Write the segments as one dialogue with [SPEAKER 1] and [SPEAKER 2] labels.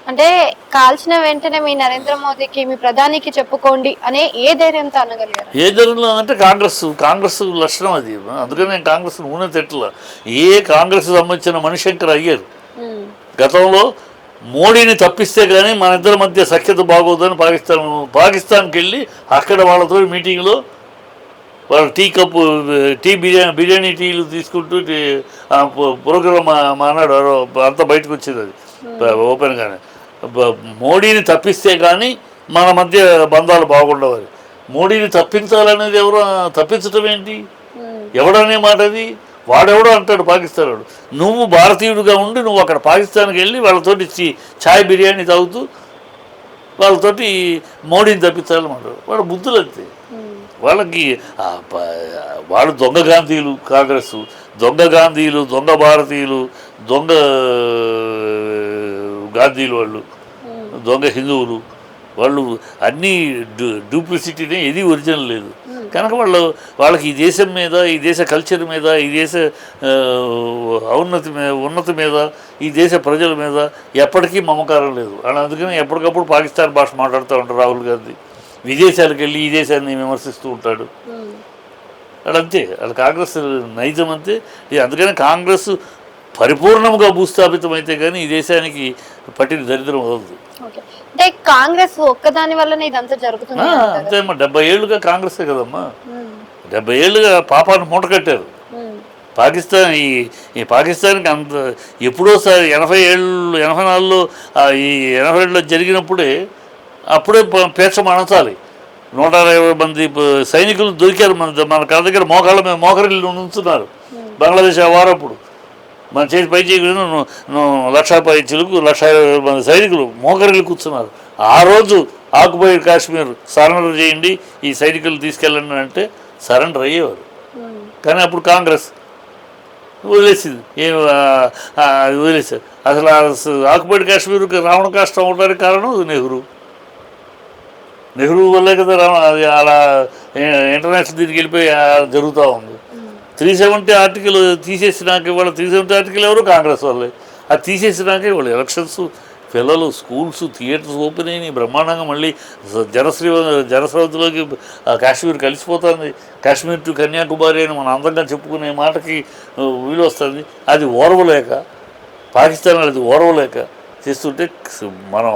[SPEAKER 1] అంటే కాల్చిన వెంటనే మీ నరేంద్ర మోదీకి మీ ప్రధానికి చెప్పుకోండి అనే ఏ ధైర్యంతో అనగలిగారు?
[SPEAKER 2] ఏ ధైర్యంలో అంటే కాంగ్రెస్ లక్షణం అది. అందుకని నేను కాంగ్రెస్ నూనె తిట్టల. కాంగ్రెస్ సంబంధించిన మణిశంకర్ అయ్యారు గతంలో మోడీని తప్పిస్తే కానీ మన ఇద్దరి మధ్య సఖ్యత బాగోదని పాకిస్తాన్కి వెళ్ళి అక్కడ వాళ్ళతో మీటింగ్లో వాళ్ళు బిర్యానీ టీలు తీసుకుంటూ ప్రోగ్రామ్ మానాడు అంతా బయటకు వచ్చింది అది ఓపెన్గానే. మోడీని తప్పిస్తే కానీ మన మధ్య బంధాలు బాగుండవాలి. మోడీని తప్పించాలనేది తప్పించటం ఏంటి? ఎవడనే మాట అది? వాడెవడో అంటాడు పాకిస్తాన్ వాడు. నువ్వు భారతీయుడిగా ఉండి నువ్వు అక్కడ పాకిస్తాన్కి వెళ్ళి వాళ్ళతోటి ఛాయ్ బిర్యానీ తాగుతూ వాళ్ళతోటి మోడీని తప్పించాలన్నమాట. వాడు బుద్ధులు అంతే. వాళ్ళకి వాళ్ళు దొంగ గాంధీలు, కాంగ్రెస్ దొంగ గాంధీలు, దొంగ భారతీయులు, దొంగ గాంధీలు, వాళ్ళు దొంగ హిందువులు, వాళ్ళు అన్నీ డూప్లిసిటీనే, ఏది ఒరిజినల్ లేదు. కనుక వాళ్ళకి ఈ దేశం మీద, ఈ దేశ కల్చర్ మీద, ఈ దేశ ఉన్నతి మీద, ఈ దేశ ప్రజల మీద ఎప్పటికీ మమకారం లేదు. అని అందుకని ఎప్పటికప్పుడు పాకిస్తాన్ భాష మాట్లాడుతూ ఉంటారు రాహుల్ గాంధీ. విదేశాలకు వెళ్ళి ఈ దేశాన్ని విమర్శిస్తూ ఉంటాడు. అదంతే, అది కాంగ్రెస్ నైజం అంతే. అందుకని కాంగ్రెస్ పరిపూర్ణంగా భూస్థాపితం అయితే కానీ ఈ దేశానికి పట్టిన దరిద్రం వదలదు.
[SPEAKER 1] అంటే కాంగ్రెస్ ఒక్కదాని వల్లనే ఇదంతా జరుగుతుంది
[SPEAKER 2] అంతేమ్మా. 70 ఏళ్ళుగా కాంగ్రెసే కదమ్మా. 70 ఏళ్ళుగా పాపాన్ని మూట కట్టారు. పాకిస్తాన్ ఈ పాకిస్తాన్కి అంత ఎప్పుడోసారి 84లో ఈ 82లో జరిగినప్పుడే అప్పుడే పేర్చం అణచాలి. 120 మంది సైనికులు దొరికారు మన కళ్ళ దగ్గర. మోకరిల్లు ఉంచున్నారు బంగ్లాదేశ్ ఆ వారప్పుడు. మన చేతి పై చేయకుండా 1,10,000 మంది సైనికులు మోకరిల్లు కూర్చున్నారు. ఆ రోజు ఆక్యుపైడ్ కాశ్మీర్ సరెండర్ చేయండి, ఈ సైనికులు తీసుకెళ్ళండి అంటే సరెండర్ అయ్యేవారు. కానీ అప్పుడు కాంగ్రెస్ వదిలేసింది. వదిలేసారు. అసలు ఆక్యుపైడ్ కాశ్మీర్కి రావణ కష్టం అవడానికి కారణం నెహ్రూ వల్లే కదా అది అలా ఇంటర్నేషనల్ దీనికి వెళ్ళిపోయి జరుగుతూ ఉంది. 370 ఆర్టికల్ తీసేసినాక ఇవాళ 370 ఆర్టికల్ ఎవరు? కాంగ్రెస్ వాళ్ళే. అది తీసేసినాక ఇవాళ ఎలక్షన్స్, పిల్లలు, స్కూల్స్, థియేటర్స్ ఓపెన్ అయినాయి బ్రహ్మాండంగా. మళ్ళీ జనస్రవంతిలోకి కాశ్మీర్ కలిసిపోతుంది. కాశ్మీర్ టు కన్యాకుమారి అని మనం అందంగా చెప్పుకునే మాటకి వీలు వస్తుంది. అది ఓర్వలేక, పాకిస్తాన్ అది ఓర్వలేక చేస్తుంటే మనం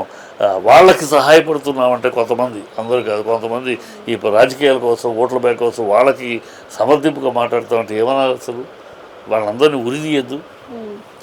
[SPEAKER 2] వాళ్ళకి సహాయపడుతున్నామంటే కొంతమంది, అందరూ కాదు, కొంతమంది ఈ రాజకీయాల కోసం, ఓట్ల బ్యాంక్ కోసం వాళ్ళకి సమర్థింపుగా మాట్లాడుతామంటే ఏమన్నా? అసలు వాళ్ళందరినీ ఉరిదీయద్దు.